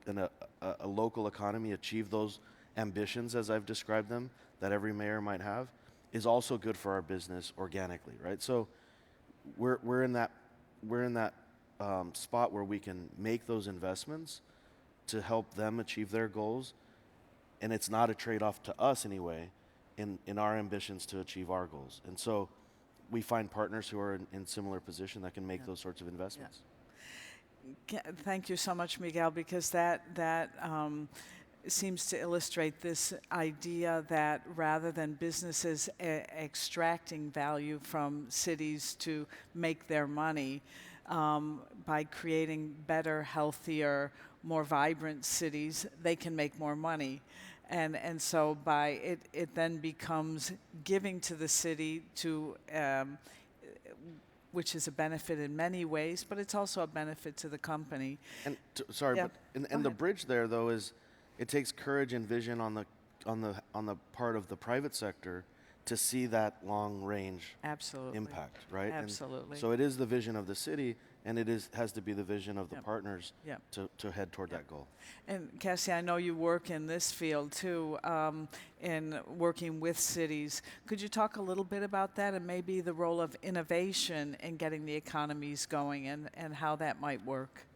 a local economy achieve those ambitions, as I've described them, that every mayor might have, is also good for our business organically, right? So we're in that spot where we can make those investments to help them achieve their goals, and it's not a trade-off to us anyway in our ambitions to achieve our goals. And so we find partners who are in similar position that can make those sorts of investments. Thank you so much, Miguel, because that seems to illustrate this idea that rather than businesses extracting value from cities to make their money, by creating better, healthier, more vibrant cities, they can make more money. And so by it then becomes giving to the city to which is a benefit in many ways, but it's also a benefit to the company. And Yeah. the bridge there though is it takes courage and vision on the part of the private sector to see that long range impact, right? Absolutely. And so it is the vision of the city, and it has to be the vision of the partners to head toward that goal. And Cassie, I know you work in this field too, in working with cities. Could you talk a little bit about that and maybe the role of innovation in getting the economies going and how that might work?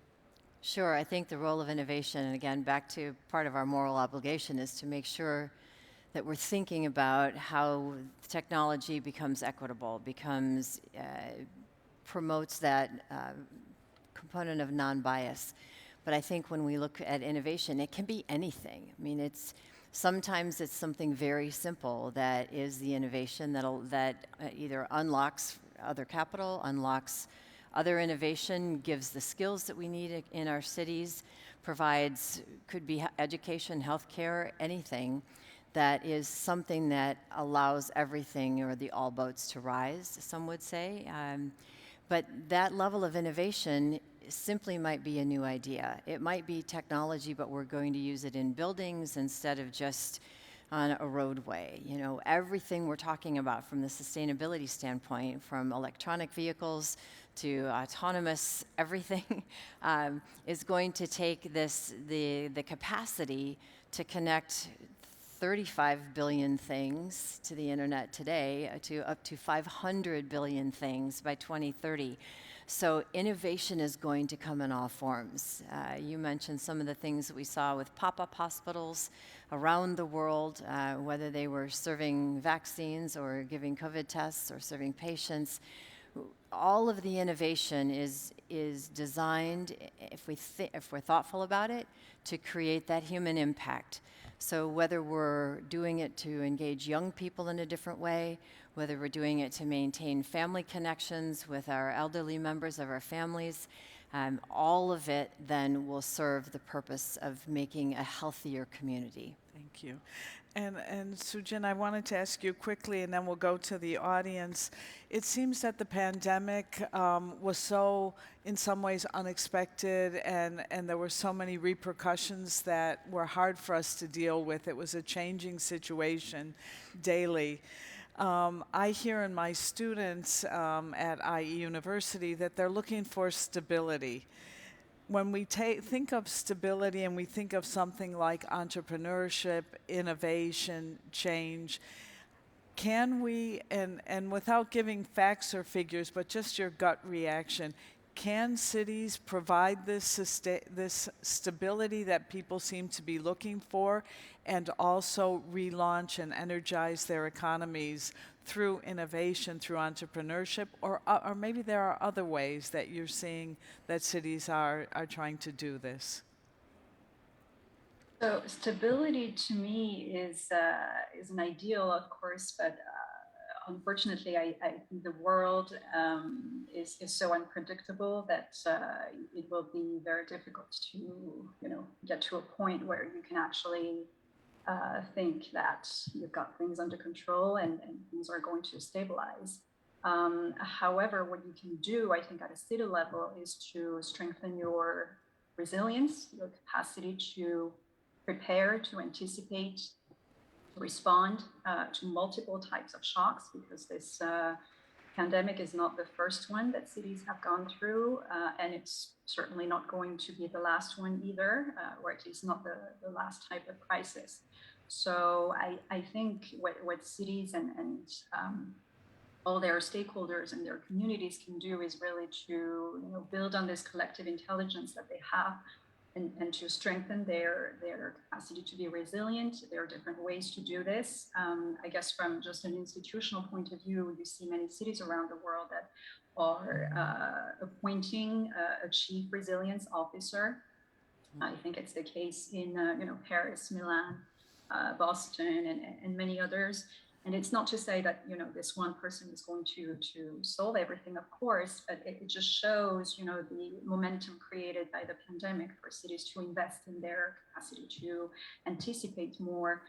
Sure, I think the role of innovation, and again, back to part of our moral obligation, is to make sure that we're thinking about how technology becomes equitable, promotes that component of non-bias. But I think when we look at innovation, it can be anything. I mean, sometimes it's something very simple that is the innovation that either unlocks other capital, unlocks other innovation, gives the skills that we need in our cities, could be education, healthcare, anything that is something that allows everything or all boats to rise, some would say. But that level of innovation simply might be a new idea. It might be technology, but we're going to use it in buildings instead of just on a roadway. Everything we're talking about from the sustainability standpoint, from electronic vehicles to autonomous everything, is going to take the capacity to connect 35 billion things to the internet today to up to 500 billion things by 2030. So innovation is going to come in all forms. You mentioned some of the things that we saw with pop-up hospitals around the world, whether they were serving vaccines or giving COVID tests or serving patients. All of the innovation is designed, if we're thoughtful about it, to create that human impact. So whether we're doing it to engage young people in a different way, whether we're doing it to maintain family connections with our elderly members of our families, all of it then will serve the purpose of making a healthier community. Thank you. And Sujin, I wanted to ask you quickly, and then we'll go to the audience. It seems that the pandemic was so, in some ways, unexpected, and there were so many repercussions that were hard for us to deal with. It was a changing situation daily. I hear in my students at IE University that they're looking for stability. When we think of stability and we think of something like entrepreneurship, innovation, change, can we, and without giving facts or figures, but just your gut reaction, can cities provide this stability that people seem to be looking for, and also relaunch and energize their economies through innovation, through entrepreneurship, or maybe there are other ways that you're seeing that cities are trying to do this? So stability to me is an ideal, of course, but unfortunately, I think the world is so unpredictable that it will be very difficult to, get to a point where you can actually think that you've got things under control and things are going to stabilize. However, what you can do, I think, at a city level is to strengthen your resilience, your capacity to prepare, to anticipate, to respond to multiple types of shocks, because this pandemic is not the first one that cities have gone through, and it's certainly not going to be the last one either, or at least not the last type of crisis. So I think what cities and all their stakeholders and their communities can do is really to build on this collective intelligence that they have, and to strengthen their capacity to be resilient. There are different ways to do this. I guess from just an institutional point of view, you see many cities around the world that are appointing a chief resilience officer. I think it's the case in Paris, Milan, Boston, and many others. And it's not to say that this one person is going to solve everything, of course, but it just shows the momentum created by the pandemic for cities to invest in their capacity to anticipate more,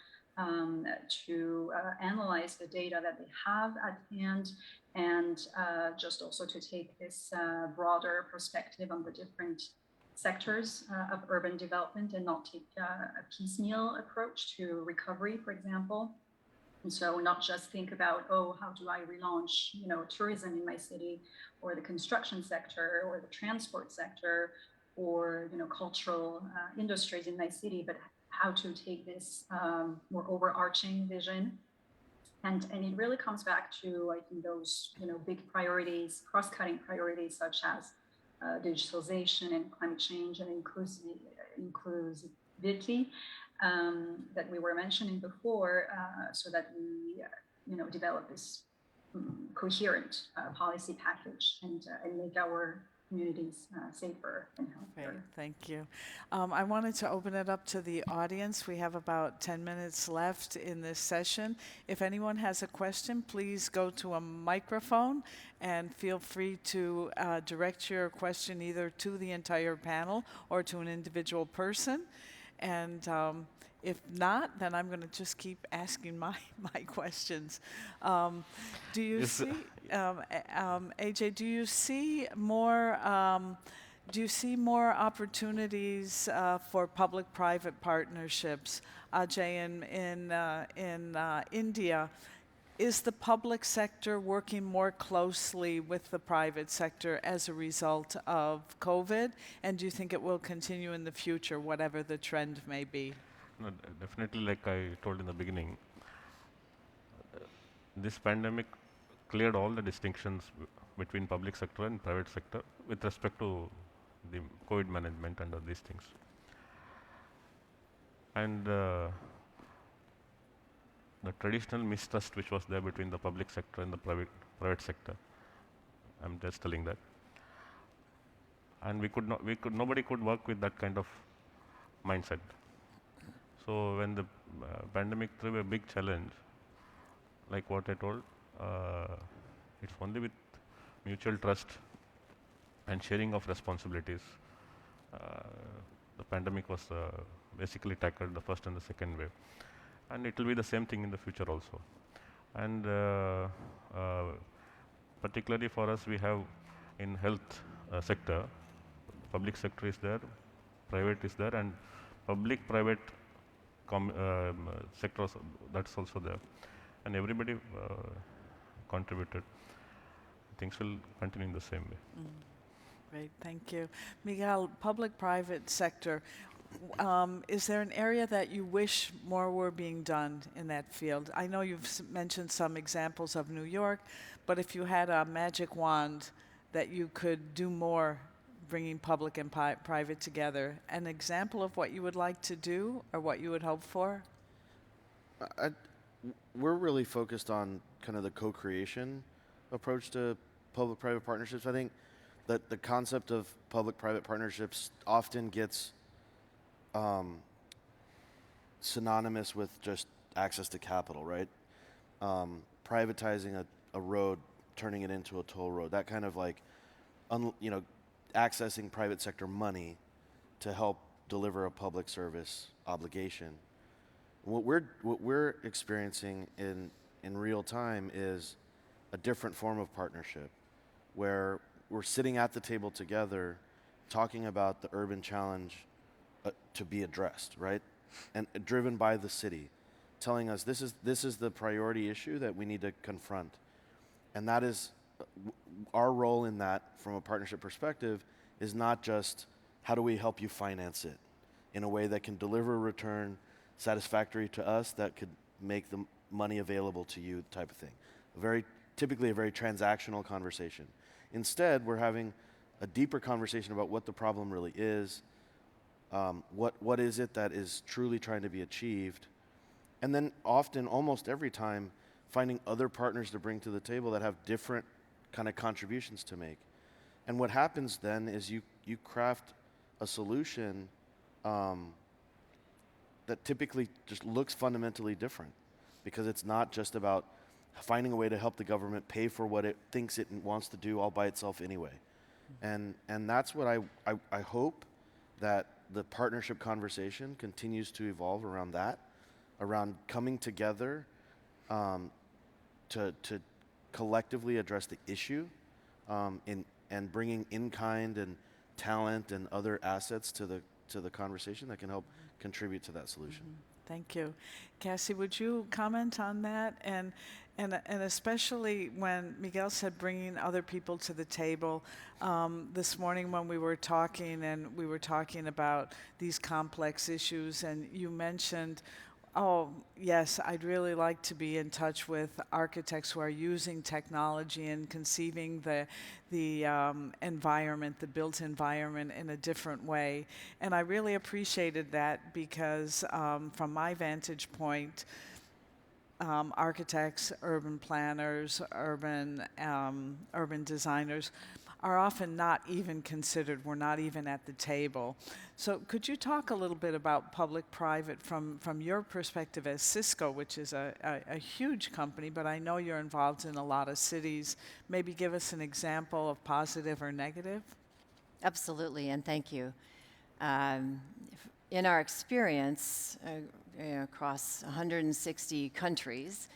to analyze the data that they have at hand, and just also to take this broader perspective on the different sectors of urban development, and not take a piecemeal approach to recovery, for example. And so not just think about, how do I relaunch, tourism in my city, or the construction sector, or the transport sector, or, cultural industries in my city, but how to take this more overarching vision. And it really comes back to, I think, those, big priorities, cross-cutting priorities, such as digitalization and climate change and inclusivity. That we were mentioning before, so that we, develop this coherent policy package and make our communities safer and healthier. Great, thank you. I wanted to open it up to the audience. We have about 10 minutes left in this session. If anyone has a question, please go to a microphone and feel free to direct your question either to the entire panel or to an individual person. And if not, then I'm going to just keep asking my questions. Do you see, AJ? Do you see more opportunities for public-private partnerships? Ajay, in India, is the public sector working more closely with the private sector as a result of COVID? And do you think it will continue in the future, whatever the trend may be? No, definitely, like I told in the beginning, this pandemic cleared all the distinctions between public sector and private sector with respect to the COVID management and these things. And the traditional mistrust which was there between the public sector and the private sector, I'm just telling that. And nobody could work with that kind of mindset. So when the pandemic threw a big challenge, like what I told, it's only with mutual trust and sharing of responsibilities. The pandemic was basically tackled, the first and the second wave. And it will be the same thing in the future also. And particularly for us, we have in health sector, public sector is there, private is there, and public-private sectors, that's also there. And everybody contributed. Things will continue in the same way. Great, thank you. Miguel, public-private sector, is there an area that you wish more were being done in that field? I know you've mentioned some examples of New York, but if you had a magic wand that you could do more bringing public and private together? An example of what you would like to do or what you would hope for? I, we're really focused on kind of the co-creation approach to public-private partnerships. I think that the concept of public-private partnerships often gets synonymous with just access to capital, right? Privatizing a road, turning it into a toll road, that kind of like, accessing private sector money to help deliver a public service obligation. What we're experiencing in real time is a different form of partnership, where we're sitting at the table together, talking about the urban challenge to be addressed, right? And driven by the city, telling us this is the priority issue that we need to confront, and that is our role in that from a partnership perspective is not just how do we help you finance it in a way that can deliver a return satisfactory to us that could make the money available to you type of thing. Typically a very transactional conversation. Instead, we're having a deeper conversation about what the problem really is, what is it that is truly trying to be achieved, and then often, almost every time, finding other partners to bring to the table that have different kind of contributions to make. And what happens then is you craft a solution that typically just looks fundamentally different, because it's not just about finding a way to help the government pay for what it thinks it wants to do all by itself anyway. And that's what I hope that the partnership conversation continues to evolve around that, around coming together to collectively address the issue and bringing in-kind and talent and other assets to the conversation that can help contribute to that solution. Thank you. Cassie, would you comment on that? And especially when Miguel said bringing other people to the table, this morning when we were talking about these complex issues, and you mentioned, oh, yes, I'd really like to be in touch with architects who are using technology and conceiving the environment, the built environment in a different way. And I really appreciated that because from my vantage point, architects, urban planners, urban designers are often not even considered. We're not even at the table. So could you talk a little bit about public-private from your perspective as Cisco, which is a huge company, but I know you're involved in a lot of cities. Maybe give us an example of positive or negative? Absolutely, and thank you. In our experience across 160 countries,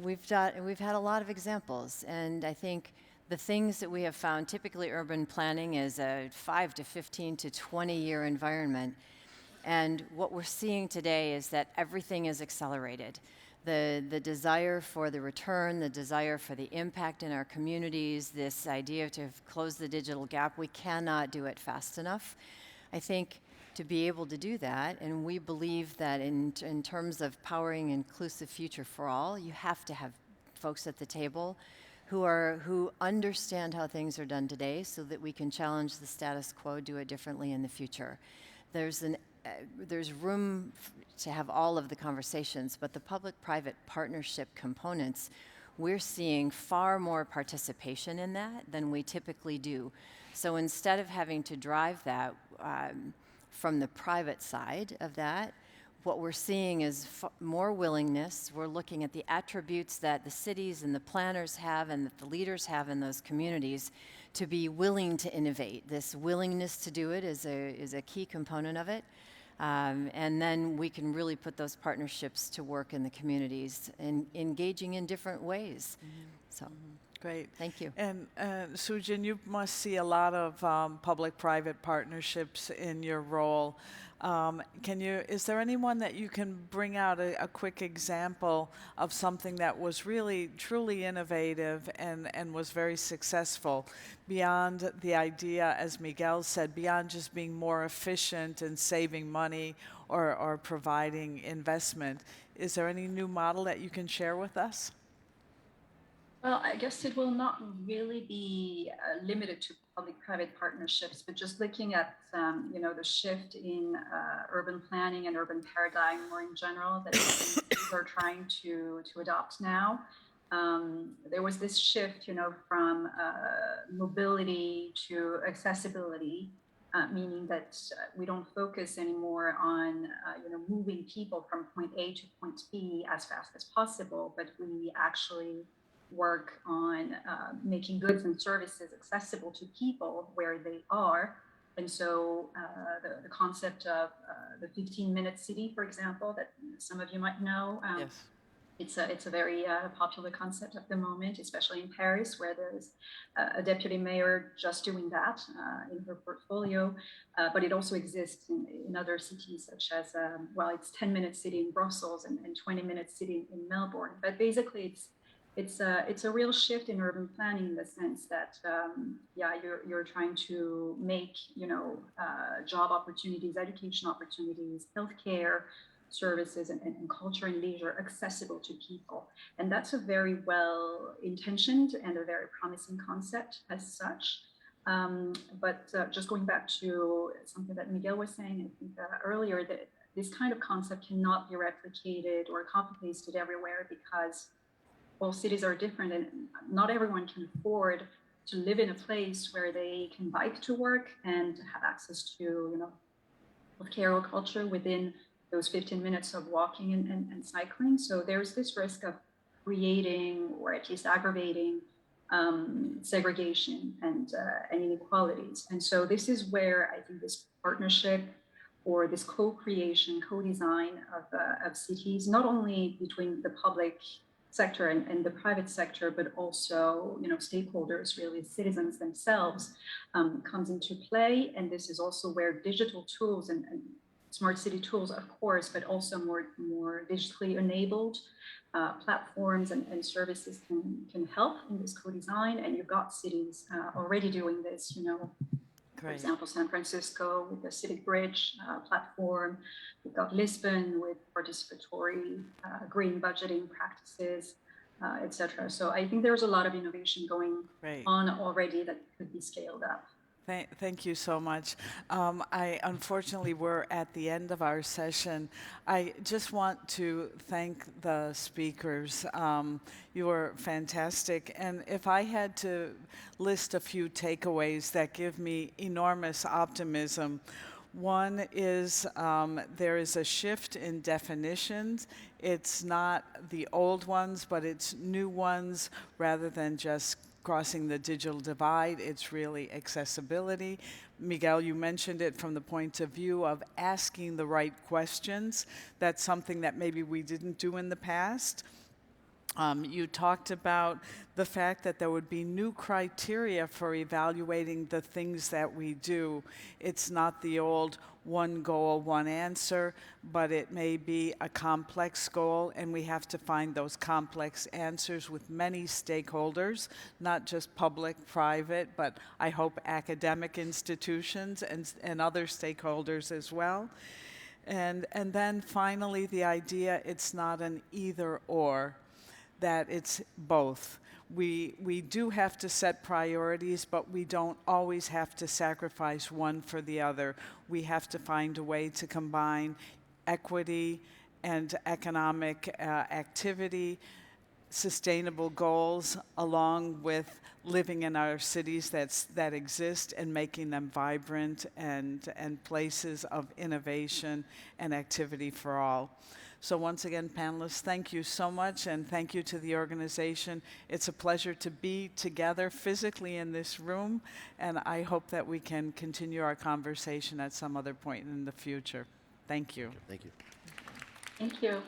we've had a lot of examples, and I think the things that we have found, typically urban planning is a 5 to 15 to 20-year environment. And what we're seeing today is that everything is accelerated. The desire for the return, the desire for the impact in our communities, this idea to close the digital gap, we cannot do it fast enough. I think to be able to do that, and we believe that in terms of powering inclusive future for all, you have to have folks at the table who understand how things are done today so that we can challenge the status quo, do it differently in the future. There's room to have all of the conversations, but the public-private partnership components, we're seeing far more participation in that than we typically do. So instead of having to drive that from the private side of that, what we're seeing is more willingness. We're looking at the attributes that the cities and the planners have and that the leaders have in those communities to be willing to innovate. This willingness to do it is a key component of it. And then we can really put those partnerships to work in the communities and engaging in different ways. So. Great. Thank you. And Sujin, you must see a lot of public-private partnerships in your role. Is there anyone that you can bring out a quick example of something that was really, truly innovative and was very successful beyond the idea, as Miguel said, beyond just being more efficient and saving money or providing investment? Is there any new model that you can share with us? Well, I guess it will not really be limited to public-private partnerships, but just looking at the shift in urban planning and urban paradigm more in general that cities are trying to adopt now. There was this shift, from mobility to accessibility, meaning that we don't focus anymore on moving people from point A to point B as fast as possible, but we actually work on making goods and services accessible to people where they are. And so the concept of the 15-minute city, for example, that some of you might know, Yes. it's a very popular concept at the moment, especially in Paris, where there's a deputy mayor just doing that in her portfolio. But it also exists in other cities, such as, it's 10-minute city in Brussels and 20-minute city in Melbourne. But basically, it's a real shift in urban planning in the sense that you're trying to make job opportunities, education opportunities, healthcare services, and culture and leisure accessible to people. And that's a very well intentioned and a very promising concept as such. But just going back to something that Miguel was saying, I think earlier, that this kind of concept cannot be replicated or copy-pasted everywhere because all cities are different and not everyone can afford to live in a place where they can bike to work and have access to, healthcare or culture within those 15 minutes of walking and cycling. So there's this risk of creating or at least aggravating segregation and inequalities. And so this is where I think this partnership or this co-creation, co-design of cities, not only between the public sector and the private sector, but also stakeholders, really citizens themselves, comes into play. And this is also where digital tools and smart city tools, of course, but also more digitally enabled platforms and services can help in this co-design. And you've got cities already doing this, For example, San Francisco with the Civic Bridge platform. We've got Lisbon with participatory green budgeting practices, etc. So I think there's a lot of innovation going on already that could be scaled up. Thank you so much. Unfortunately, we're at the end of our session. I just want to thank the speakers. You were fantastic. And if I had to list a few takeaways that give me enormous optimism, one is there is a shift in definitions. It's not the old ones, but it's new ones rather than just crossing the digital divide. It's really accessibility. Miguel, you mentioned it from the point of view of asking the right questions. That's something that maybe we didn't do in the past. You talked about the fact that there would be new criteria for evaluating the things that we do. It's not the old one goal, one answer, but it may be a complex goal, and we have to find those complex answers with many stakeholders, not just public, private, but I hope academic institutions and other stakeholders as well. And then finally, the idea it's not an either or, that it's both. We do have to set priorities, but we don't always have to sacrifice one for the other. We have to find a way to combine equity and economic activity, sustainable goals, along with living in our cities that exist and making them vibrant and places of innovation and activity for all. So once again, panelists, thank you so much, and thank you to the organization. It's a pleasure to be together physically in this room, and I hope that we can continue our conversation at some other point in the future. Thank you. Thank you. Thank you.